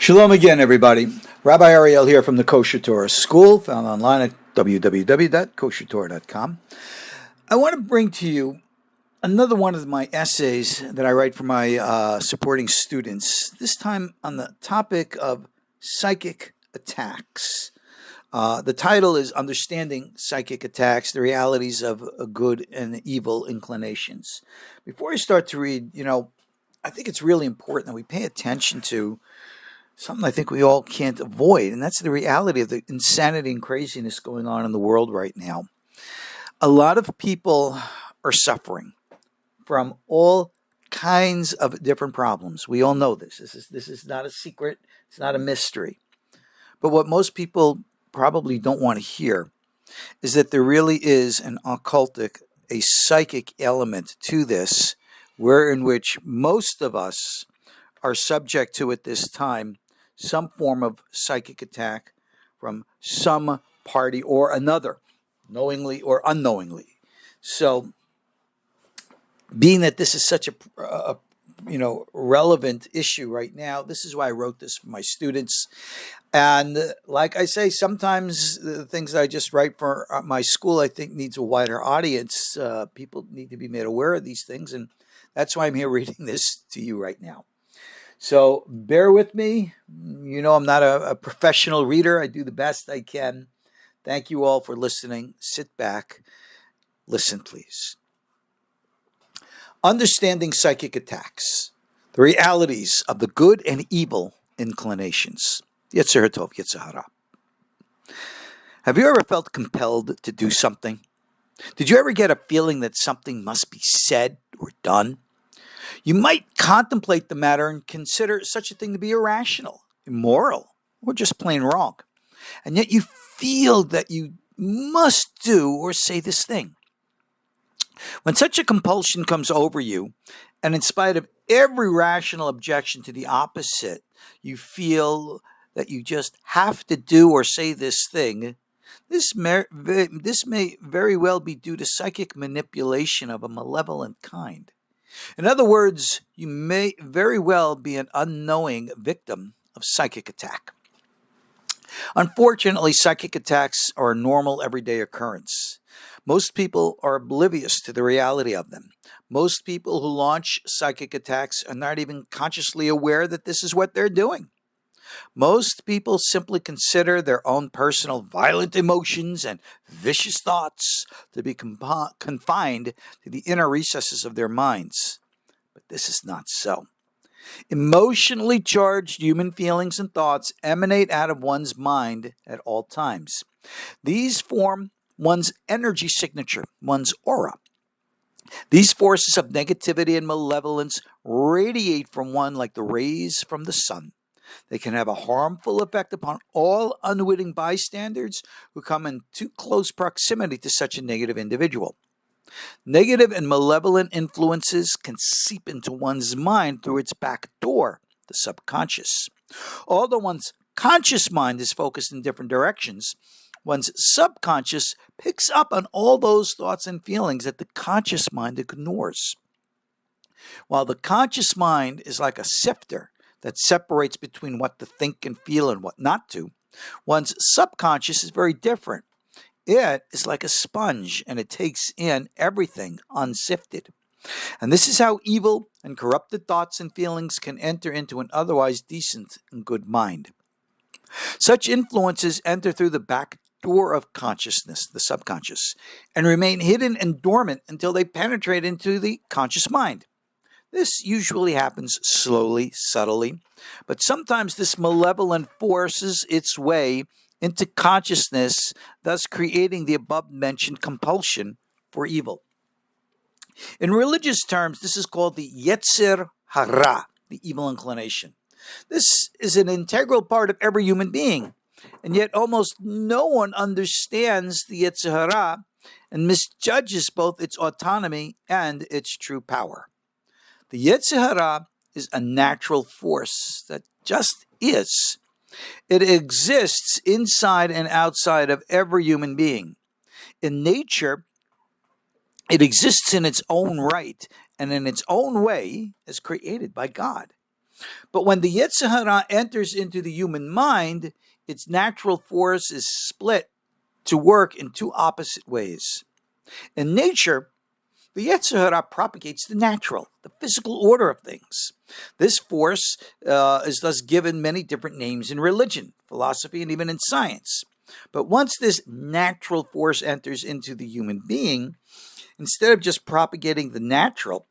Shalom again, everybody. Rabbi Ariel here from the KosherTorah School, found online at www.koshertorah.com. I want to bring to you another one of my essays that I write for my supporting students, this time on the topic of psychic attacks. The title is Understanding Psychic Attacks, the Realities of Good and Evil Inclinations. Before I start to read, I think it's really important that we pay attention to something I think we all can't avoid, and that's the reality of the insanity and craziness going on in the world right now. A lot of people are suffering from all kinds of different problems. We all know this. This is not a secret. It's not a mystery. But what most people probably don't want to hear is that there really is an occultic, a psychic element to this, in which most of us are subject to at this time some form of psychic attack from some party or another, knowingly or unknowingly. So, being that this is such a relevant issue right now, this is why I wrote this for my students. And like I say, sometimes the things that I just write for my school, I think needs a wider audience. People need to be made aware of these things, and that's why I'm here reading this to you right now. So bear with me. I'm not a professional reader. I do the best I can. Thank you all for listening. Sit back. Listen, please. Understanding psychic attacks, the realities of the good and evil inclinations. Yetzer Tov, Yetzer Hara. Have you ever felt compelled to do something? Did you ever get a feeling that something must be said or done? You might contemplate the matter and consider such a thing to be irrational, immoral, or just plain wrong. And yet you feel that you must do or say this thing. When such a compulsion comes over you, and in spite of every rational objection to the opposite, you feel that you just have to do or say this thing, this may very well be due to psychic manipulation of a malevolent kind. In other words, you may very well be an unknowing victim of psychic attack. Unfortunately, psychic attacks are a normal everyday occurrence. Most people are oblivious to the reality of them. Most people who launch psychic attacks are not even consciously aware that this is what they're doing. Most people simply consider their own personal violent emotions and vicious thoughts to be confined to the inner recesses of their minds. But this is not so. Emotionally charged human feelings and thoughts emanate out of one's mind at all times. These form one's energy signature, one's aura. These forces of negativity and malevolence radiate from one like the rays from the sun. They can have a harmful effect upon all unwitting bystanders who come in too close proximity to such a negative individual. Negative and malevolent influences can seep into one's mind through its back door, the subconscious. Although one's conscious mind is focused in different directions, one's subconscious picks up on all those thoughts and feelings that the conscious mind ignores. While the conscious mind is like a sifter that separates between what to think and feel and what not to, one's subconscious is very different. It is like a sponge, and it takes in everything unsifted. And this is how evil and corrupted thoughts and feelings can enter into an otherwise decent and good mind. Such influences enter through the back door of consciousness, the subconscious, and remain hidden and dormant until they penetrate into the conscious mind. This usually happens slowly, subtly, but sometimes this malevolent forces its way into consciousness, thus creating the above-mentioned compulsion for evil. In religious terms, this is called the Yetzer Hara, the evil inclination. This is an integral part of every human being, and yet almost no one understands the Yetzer Hara and misjudges both its autonomy and its true power. The Yetzer Hara is a natural force that just is. It exists inside and outside of every human being. In nature, it exists in its own right and in its own way as created by God. But when the Yetzer Hara enters into the human mind, its natural force is split to work in two opposite ways. In nature, the Yetzer Hara propagates the natural, the physical order of things. This force is thus given many different names in religion, philosophy, and even in science. But once this natural force enters into the human being, instead of just propagating the natural,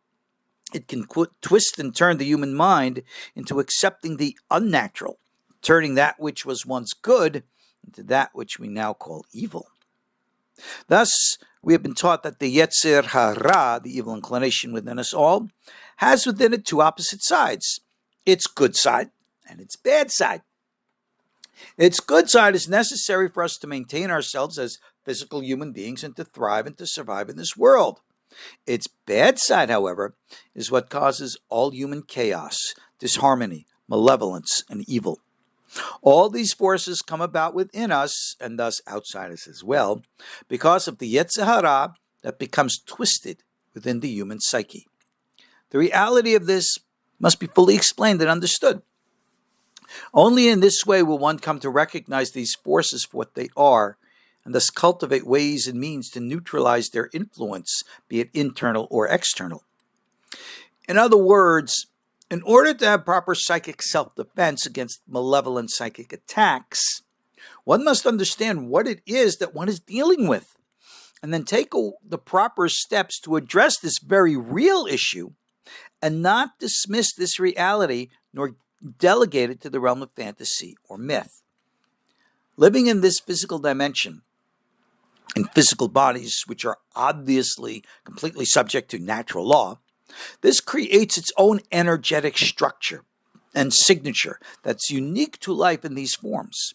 it can twist and turn the human mind into accepting the unnatural, turning that which was once good into that which we now call evil. Thus, we have been taught that the Yetzer Hara, the evil inclination within us all, has within it two opposite sides, its good side and its bad side. Its good side is necessary for us to maintain ourselves as physical human beings and to thrive and to survive in this world. Its bad side, however, is what causes all human chaos, disharmony, malevolence, and evil. All these forces come about within us, and thus outside us as well, because of the Yetzer Hara that becomes twisted within the human psyche. The reality of this must be fully explained and understood. Only in this way will one come to recognize these forces for what they are, and thus cultivate ways and means to neutralize their influence, be it internal or external. In other words, in order to have proper psychic self-defense against malevolent psychic attacks, one must understand what it is that one is dealing with, and then take the proper steps to address this very real issue, and not dismiss this reality nor delegate it to the realm of fantasy or myth. Living in this physical dimension, in physical bodies which are obviously completely subject to natural law, this creates its own energetic structure and signature that's unique to life in these forms.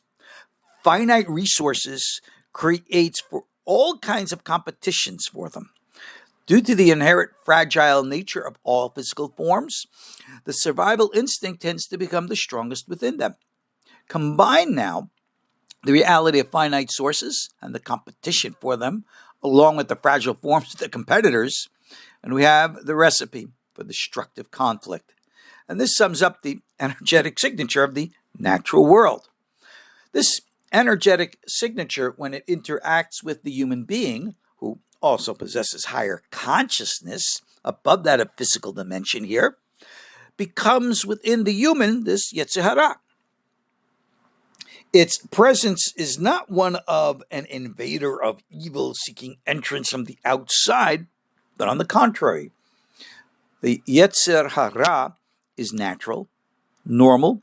Finite resources creates for all kinds of competitions for them. Due to the inherent fragile nature of all physical forms, the survival instinct tends to become the strongest within them. Combine now the reality of finite sources and the competition for them, along with the fragile forms of the competitors, and we have the recipe for destructive conflict. And this sums up the energetic signature of the natural world. This energetic signature, when it interacts with the human being, who also possesses higher consciousness above that of physical dimension here, becomes within the human this Yetzer Hara. Its presence is not one of an invader of evil seeking entrance from the outside, but on the contrary, the Yetzer Hara is natural, normal,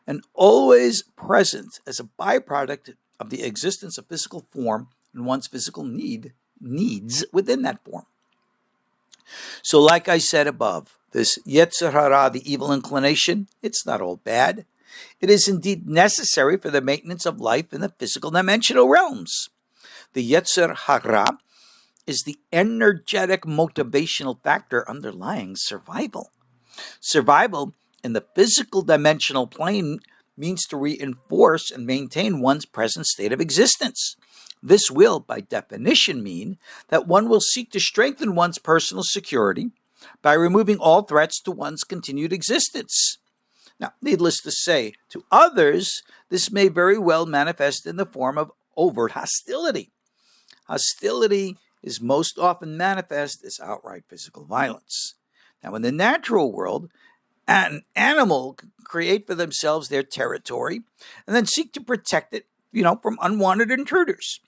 and always present as a byproduct of the existence of physical form and one's physical needs within that form. So like I said above, this Yetzer Hara, the evil inclination, it's not all bad. It is indeed necessary for the maintenance of life in the physical dimensional realms. The Yetzer Hara is the energetic motivational factor underlying survival. Survival in the physical dimensional plane means to reinforce and maintain one's present state of existence. This will, by definition, mean that one will seek to strengthen one's personal security by removing all threats to one's continued existence. Now, needless to say, to others, this may very well manifest in the form of overt hostility. Hostility is most often manifest as outright physical violence. Now, in the natural world, an animal can create for themselves their territory and then seek to protect it, from unwanted intruders.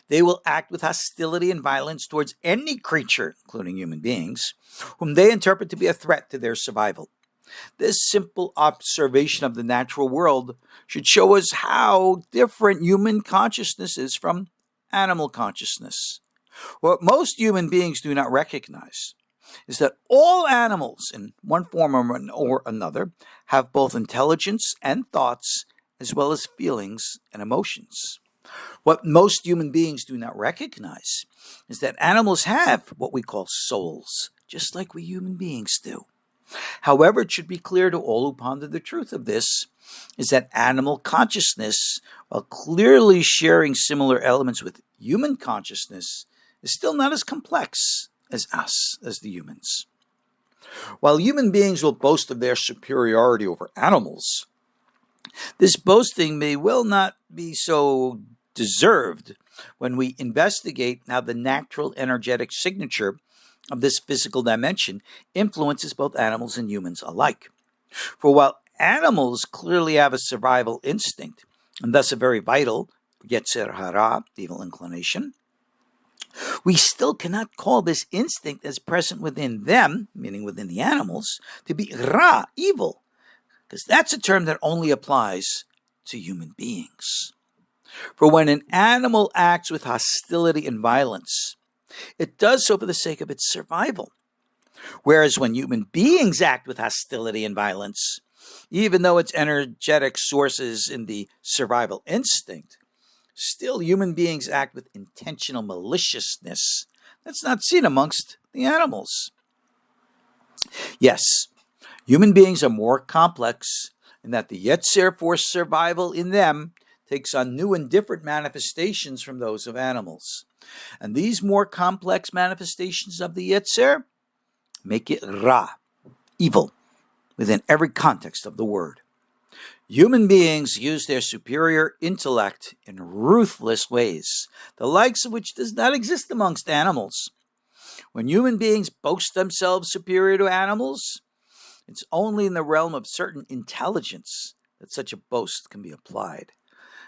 They will act with hostility and violence towards any creature, including human beings, whom they interpret to be a threat to their survival. This simple observation of the natural world should show us how different human consciousness is from animal consciousness. What most human beings do not recognize is that all animals, in one form or another, have both intelligence and thoughts, as well as feelings and emotions. What most human beings do not recognize is that animals have what we call souls, just like we human beings do. However, it should be clear to all who ponder the truth of this is that animal consciousness, while clearly sharing similar elements with human consciousness, is still not as complex as us, as the humans. While human beings will boast of their superiority over animals, this boasting may well not be so deserved when we investigate how the natural energetic signature of this physical dimension influences both animals and humans alike. For while animals clearly have a survival instinct, and thus a very vital Yetzer Hara, evil inclination, we still cannot call this instinct as present within them, meaning within the animals, to be Ra, evil, because that's a term that only applies to human beings. For when an animal acts with hostility and violence, it does so for the sake of its survival. Whereas when human beings act with hostility and violence, even though its energetic source is in the survival instinct, still human beings act with intentional maliciousness that's not seen amongst the animals. Yes, human beings are more complex in that the Yetzer for survival in them takes on new and different manifestations from those of animals. And these more complex manifestations of the Yetzer make it Ra, evil, within every context of the word. Human beings use their superior intellect in ruthless ways, the likes of which does not exist amongst animals. When human beings boast themselves superior to animals, it's only in the realm of certain intelligence that such a boast can be applied.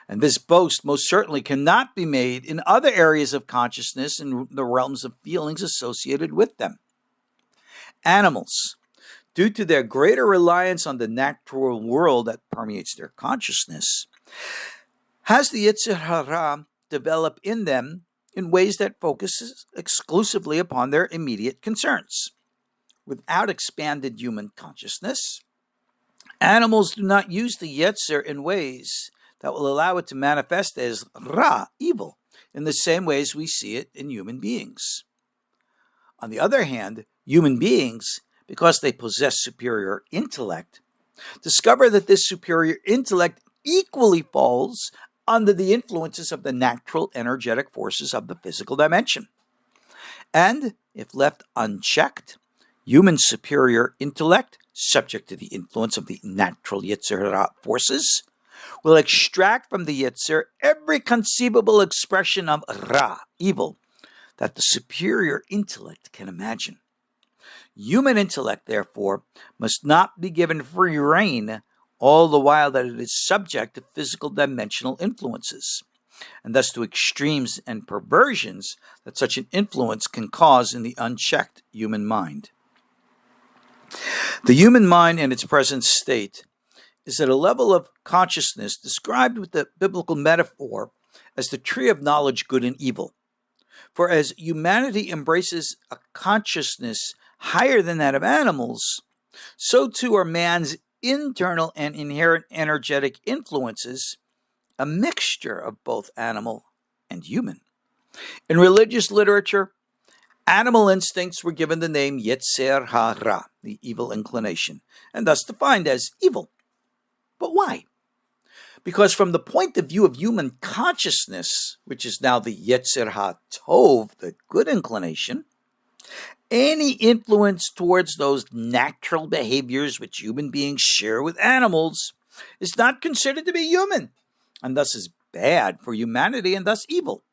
And this boast most certainly cannot be made in other areas of consciousness and the realms of feelings associated with them. Animals, due to their greater reliance on the natural world that permeates their consciousness, has the Yetzer Hara develop in them in ways that focuses exclusively upon their immediate concerns. Without expanded human consciousness, animals do not use the Yetzer in ways that will allow it to manifest as Ra, evil, in the same ways we see it in human beings. On the other hand, human beings, because they possess superior intellect, discover that this superior intellect equally falls under the influences of the natural energetic forces of the physical dimension. And, if left unchecked, human superior intellect, subject to the influence of the natural Yetzer Hara forces, will extract from the Yetzer every conceivable expression of Ra, evil, that the superior intellect can imagine. Human intellect, therefore, must not be given free rein all the while that it is subject to physical dimensional influences, and thus to extremes and perversions that such an influence can cause in the unchecked human mind. The human mind in its present state is at a level of consciousness described with the biblical metaphor as the tree of knowledge, good and evil. For as humanity embraces a consciousness higher than that of animals, so too are man's internal and inherent energetic influences a mixture of both animal and human. In religious literature, animal instincts were given the name Yetzer Hara, the evil inclination, and thus defined as evil. But why? Because from the point of view of human consciousness, which is now the Yetzer HaTov, the good inclination, any influence towards those natural behaviors which human beings share with animals is not considered to be human, and thus is bad for humanity and thus evil.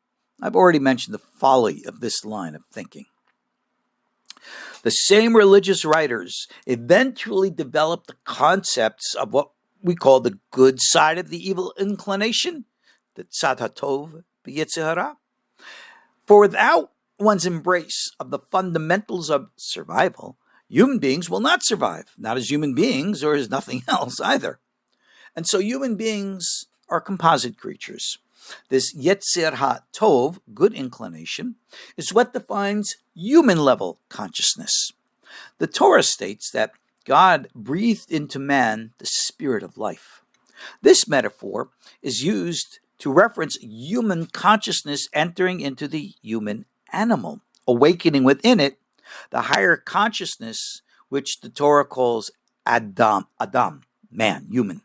I've already mentioned the folly of this line of thinking. The same religious writers eventually developed the concepts of what we call the good side of the evil inclination, the Tzad HaTov, the Yetzer Hara. For without one's embrace of the fundamentals of survival, human beings will not survive, not as human beings or as nothing else either. And so human beings are composite creatures. This Yetzer HaTov, good inclination, is what defines human-level consciousness. The Torah states that God breathed into man the spirit of life. This metaphor is used to reference human consciousness entering into the human animal, awakening within it the higher consciousness which the Torah calls Adam, man, human.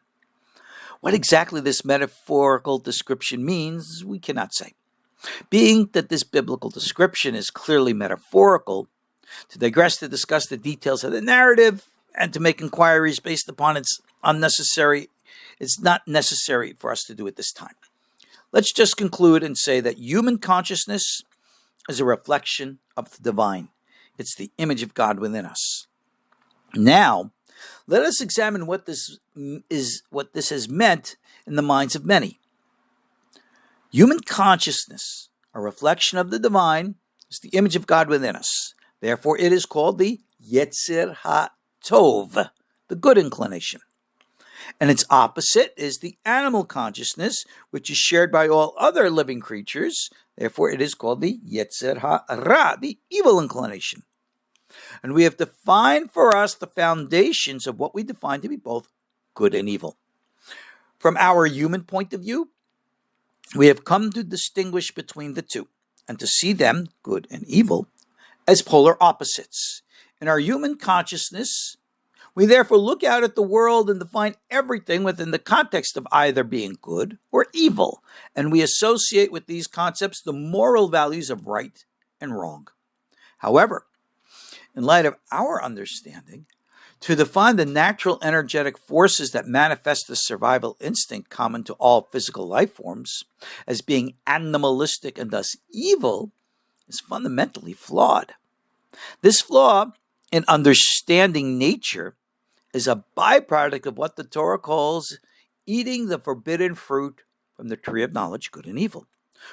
What exactly this metaphorical description means, we cannot say. Being that this biblical description is clearly metaphorical, To digress to discuss the details of the narrative and to make inquiries based upon it's not necessary for us to do at this time. Let's just conclude and say that human consciousness is a reflection of the divine. It's the image of God within us. Now, let us examine what this has meant in the minds of many. Human consciousness, a reflection of the divine, is the image of God within us. Therefore, it is called the Yetzer HaTov, the good inclination. And its opposite is the animal consciousness, which is shared by all other living creatures. Therefore, it is called the Yetzer HaRa, the evil inclination. And we have defined for us the foundations of what we define to be both good and evil. From our human point of view, we have come to distinguish between the two and to see them, good and evil, as polar opposites. In our human consciousness, we therefore look out at the world and define everything within the context of either being good or evil, and we associate with these concepts the moral values of right and wrong. However, in light of our understanding, to define the natural energetic forces that manifest the survival instinct common to all physical life forms as being animalistic and thus evil is fundamentally flawed. This flaw in understanding nature is a byproduct of what the Torah calls eating the forbidden fruit from the tree of knowledge, good and evil.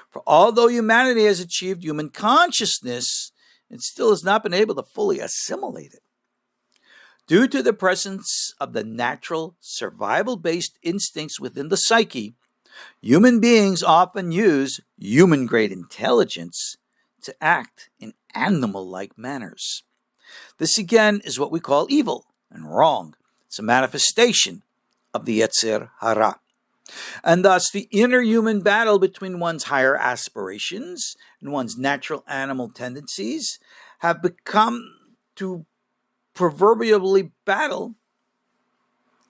For although humanity has achieved human consciousness, it still has not been able to fully assimilate it. Due to the presence of the natural survival-based instincts within the psyche, human beings often use human-grade intelligence to act in animal-like manners. This again is what we call evil and wrong. It's a manifestation of the Yetzer Hara. And thus the inner human battle between one's higher aspirations and one's natural animal tendencies have become to proverbially battle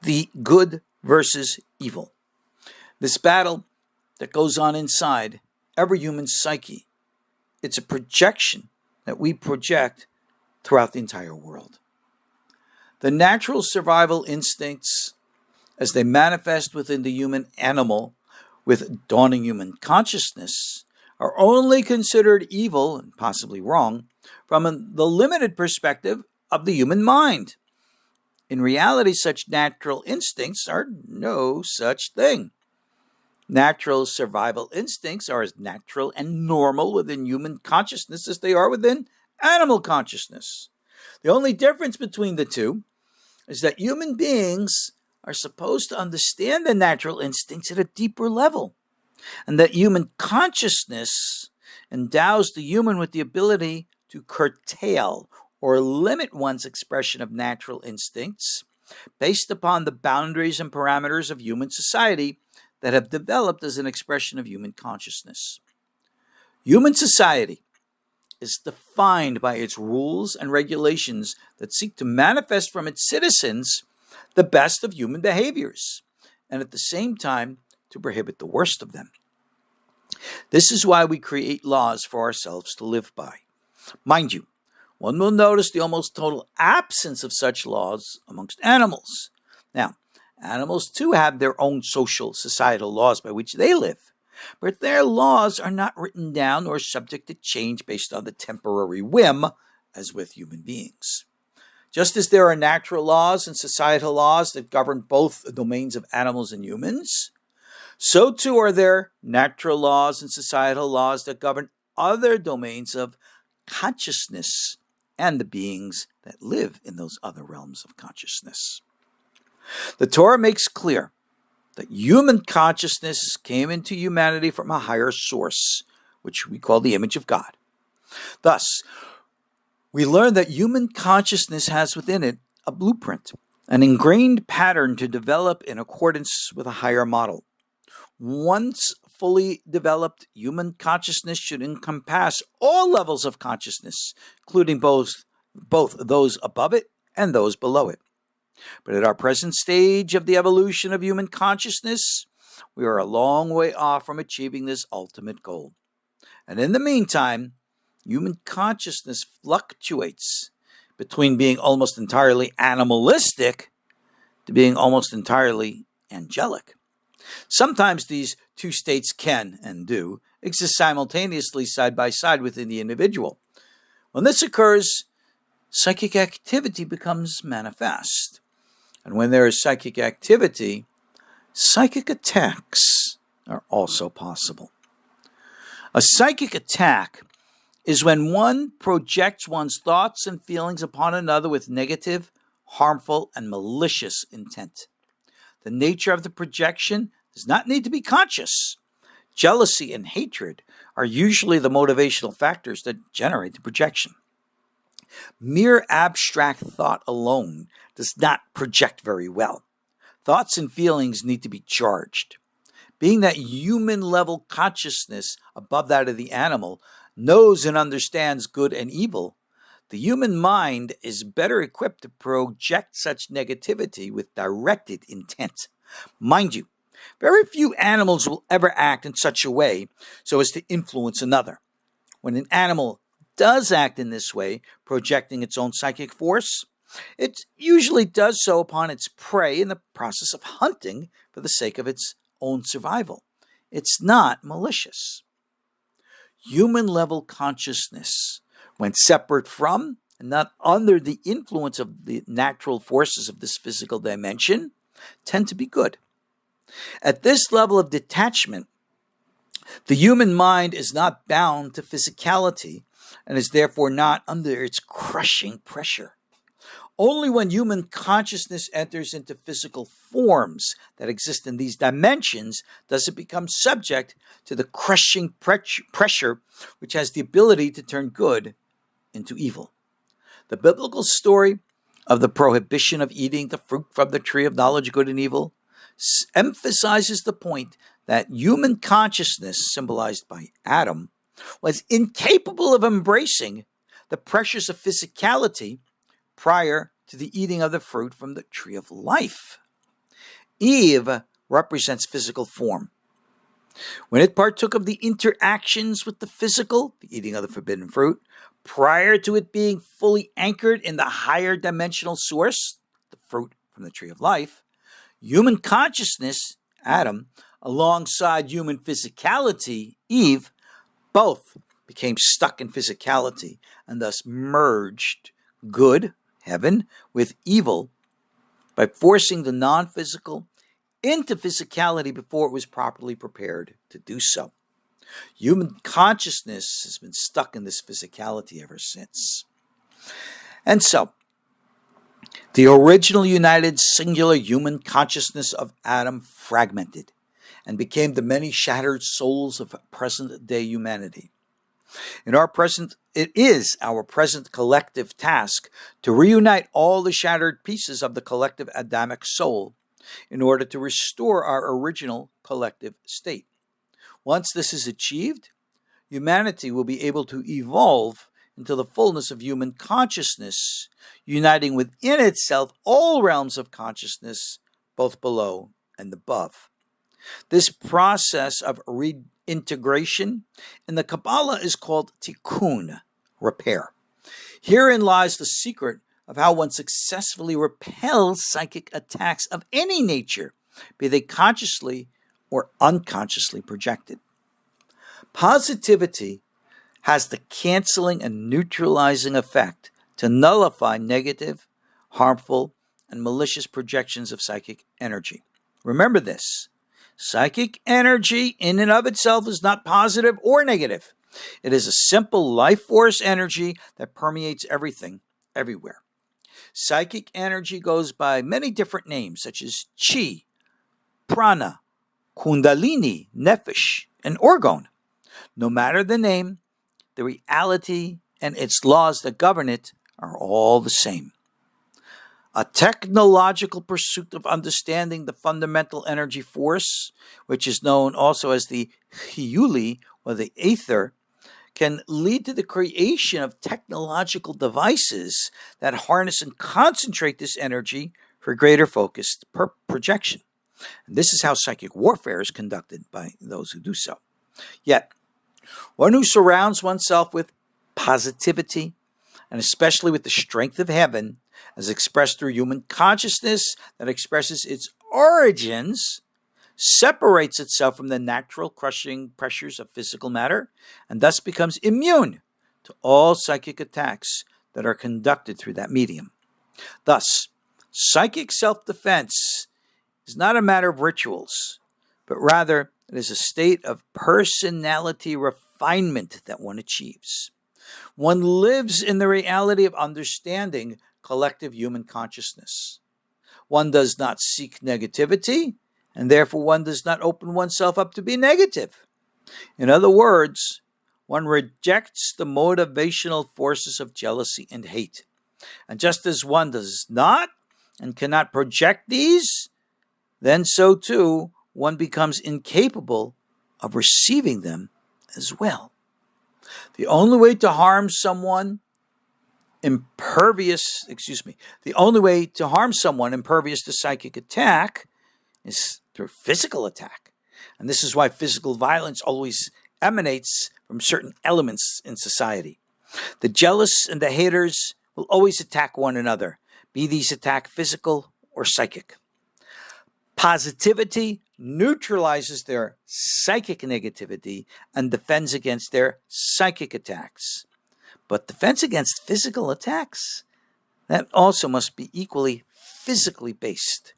the good versus evil. This battle that goes on inside every human psyche, it's a projection that we project throughout the entire world. The natural survival instincts, as they manifest within the human animal with dawning human consciousness, are only considered evil and possibly wrong from the limited perspective of the human mind. In reality, such natural instincts are no such thing. Natural survival instincts are as natural and normal within human consciousness as they are within animal consciousness. The only difference between the two is that human beings are supposed to understand the natural instincts at a deeper level, and that human consciousness endows the human with the ability to curtail or limit one's expression of natural instincts based upon the boundaries and parameters of human society that have developed as an expression of human consciousness. Human society is defined by its rules and regulations that seek to manifest from its citizens the best of human behaviors, and at the same time to prohibit the worst of them. This is why we create laws for ourselves to live by. Mind you, one will notice the almost total absence of such laws amongst animals. Now, animals too have their own social, societal laws by which they live, but their laws are not written down or subject to change based on the temporary whim, as with human beings. Just as there are natural laws and societal laws that govern both the domains of animals and humans, so too are there natural laws and societal laws that govern other domains of consciousness and the beings that live in those other realms of consciousness. The Torah makes clear that human consciousness came into humanity from a higher source, which we call the image of God. Thus, we learn that human consciousness has within it a blueprint, an ingrained pattern to develop in accordance with a higher model. Once fully developed, human consciousness should encompass all levels of consciousness, including both those above it and those below it. But at our present stage of the evolution of human consciousness, we are a long way off from achieving this ultimate goal. And in the meantime, human consciousness fluctuates between being almost entirely animalistic to being almost entirely angelic. Sometimes these two states can, and do, exist simultaneously side by side within the individual. When this occurs, psychic activity becomes manifest. And when there is psychic activity, psychic attacks are also possible. A psychic attack is when one projects one's thoughts and feelings upon another with negative, harmful, and malicious intent. The nature of the projection does not need to be conscious. Jealousy and hatred are usually the motivational factors that generate the projection. Mere abstract thought alone does not project very well. Thoughts and feelings need to be charged. Being that human-level consciousness above that of the animal knows and understands good and evil, the human mind is better equipped to project such negativity with directed intent. Mind you, very few animals will ever act in such a way so as to influence another. When an animal does act in this way, projecting its own psychic force, it usually does so upon its prey in the process of hunting for the sake of its own survival. It's not malicious. Human-level consciousness, when separate from and not under the influence of the natural forces of this physical dimension, tend to be good. At this level of detachment, the human mind is not bound to physicality and is therefore not under its crushing pressure. Only when human consciousness enters into physical forms that exist in these dimensions does it become subject to the crushing pressure which has the ability to turn good into evil. The biblical story of the prohibition of eating the fruit from the tree of knowledge of good and evil emphasizes the point that human consciousness, symbolized by Adam, was incapable of embracing the pressures of physicality prior to the eating of the fruit from the tree of life. Eve represents physical form. When it partook of the interactions with the physical, the eating of the forbidden fruit, prior to it being fully anchored in the higher dimensional source, the fruit from the tree of life, human consciousness, Adam, alongside human physicality, Eve, both became stuck in physicality and thus merged good, heaven, with evil by forcing the non-physical into physicality before it was properly prepared to do so. Human consciousness has been stuck in this physicality ever since. And so, the original united singular human consciousness of Adam fragmented and became the many shattered souls of present-day humanity. It is our present collective task to reunite all the shattered pieces of the collective Adamic soul in order to restore our original collective state. Once this is achieved, humanity will be able to evolve into the fullness of human consciousness, uniting within itself all realms of consciousness, both below and above. This process of reintegration in the Kabbalah is called tikkun, repair. Herein lies the secret of how one successfully repels psychic attacks of any nature, be they consciously or unconsciously projected. Positivity has the canceling and neutralizing effect to nullify negative, harmful, and malicious projections of psychic energy. Remember this. Psychic energy in and of itself is not positive or negative. It is a simple life force energy that permeates everything, everywhere. Psychic energy goes by many different names, such as chi, prana, kundalini, nefesh, and orgone. No matter the name, the reality and its laws that govern it are all the same. A technological pursuit of understanding the fundamental energy force, which is known also as the chiyuli or the ether, can lead to the creation of technological devices that harness and concentrate this energy for greater focused projection. And this is how psychic warfare is conducted by those who do so. Yet, one who surrounds oneself with positivity, and especially with the strength of heaven, as expressed through human consciousness that expresses its origins, separates itself from the natural crushing pressures of physical matter, and thus becomes immune to all psychic attacks that are conducted through that medium. Thus, psychic self-defense is not a matter of rituals, but rather it is a state of personality refinement that one achieves. One lives in the reality of understanding collective human consciousness. One does not seek negativity, and therefore one does not open oneself up to be negative. In other words, one rejects the motivational forces of jealousy and hate. And just as one does not and cannot project these, then so too one becomes incapable of receiving them as well. The only way to harm someone impervious to psychic attack is through physical attack. And this is why physical violence always emanates from certain elements in society. The jealous and the haters will always attack one another, be these attacks physical or psychic. Positivity neutralizes their psychic negativity and defends against their psychic attacks. But defense against physical attacks, that also must be equally physically based.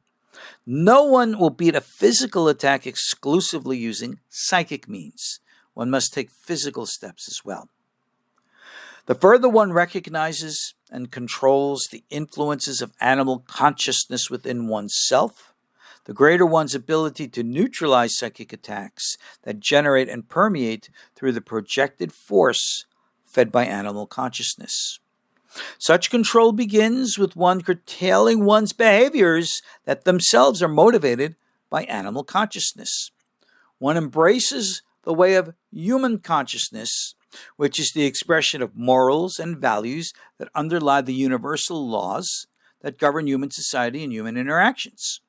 No one will beat a physical attack exclusively using psychic means. One must take physical steps as well. The further one recognizes and controls the influences of animal consciousness within oneself, the greater one's ability to neutralize psychic attacks that generate and permeate through the projected force fed by animal consciousness. Such control begins with one curtailing one's behaviors that themselves are motivated by animal consciousness. One embraces the way of human consciousness, which is the expression of morals and values that underlie the universal laws that govern human society and human interactions.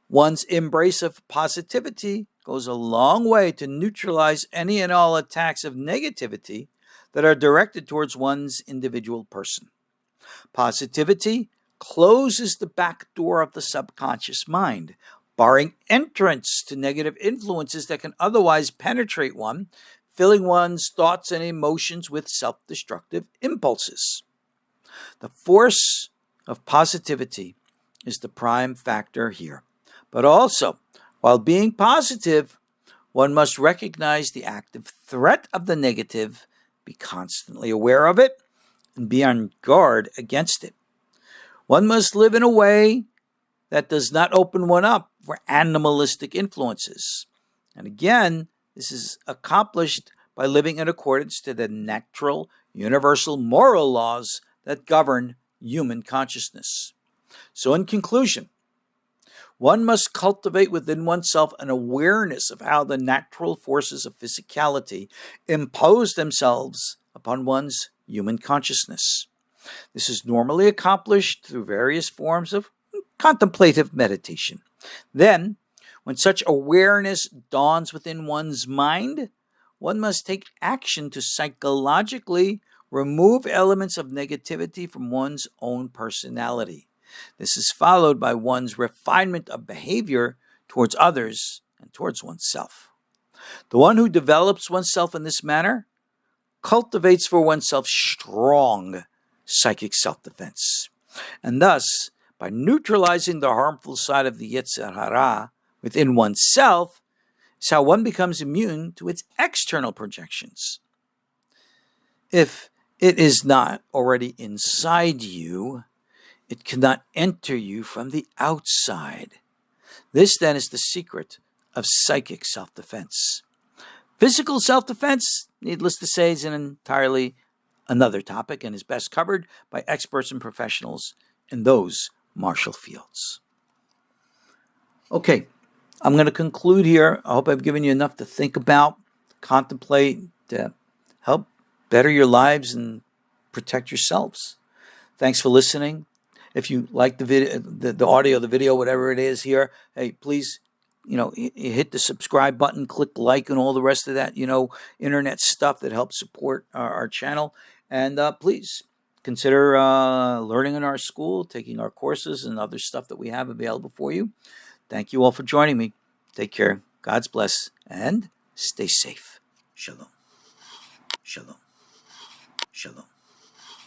One's embrace of positivity goes a long way to neutralize any and all attacks of negativity that are directed towards one's individual person. Positivity closes the back door of the subconscious mind, barring entrance to negative influences that can otherwise penetrate one, filling one's thoughts and emotions with self-destructive impulses. The force of positivity is the prime factor here. But also, while being positive, one must recognize the active threat of the negative, be constantly aware of it, and be on guard against it. One must live in a way that does not open one up for animalistic influences. And again, this is accomplished by living in accordance to the natural, universal moral laws that govern human consciousness. So in conclusion, one must cultivate within oneself an awareness of how the natural forces of physicality impose themselves upon one's human consciousness. This is normally accomplished through various forms of contemplative meditation. Then, when such awareness dawns within one's mind, one must take action to psychologically remove elements of negativity from one's own personality. This is followed by one's refinement of behavior towards others and towards oneself. The one who develops oneself in this manner cultivates for oneself strong psychic self-defense. And thus, by neutralizing the harmful side of the Yetzer Hara within oneself, is how one becomes immune to its external projections. If it is not already inside you, it cannot enter you from the outside. This then is the secret of psychic self-defense. Physical self-defense, needless to say, is an entirely another topic and is best covered by experts and professionals in those martial fields. Okay, I'm going to conclude here. I hope I've given you enough to think about, contemplate, to help better your lives and protect yourselves. Thanks for listening. If you like the video, the audio, the video, whatever it is here, hey, please hit the subscribe button, click like, and all the rest of that, internet stuff that helps support our channel. And please consider learning in our school, taking our courses, and other stuff that we have available for you. Thank you all for joining me. Take care. God's bless, and stay safe. Shalom. Shalom. Shalom.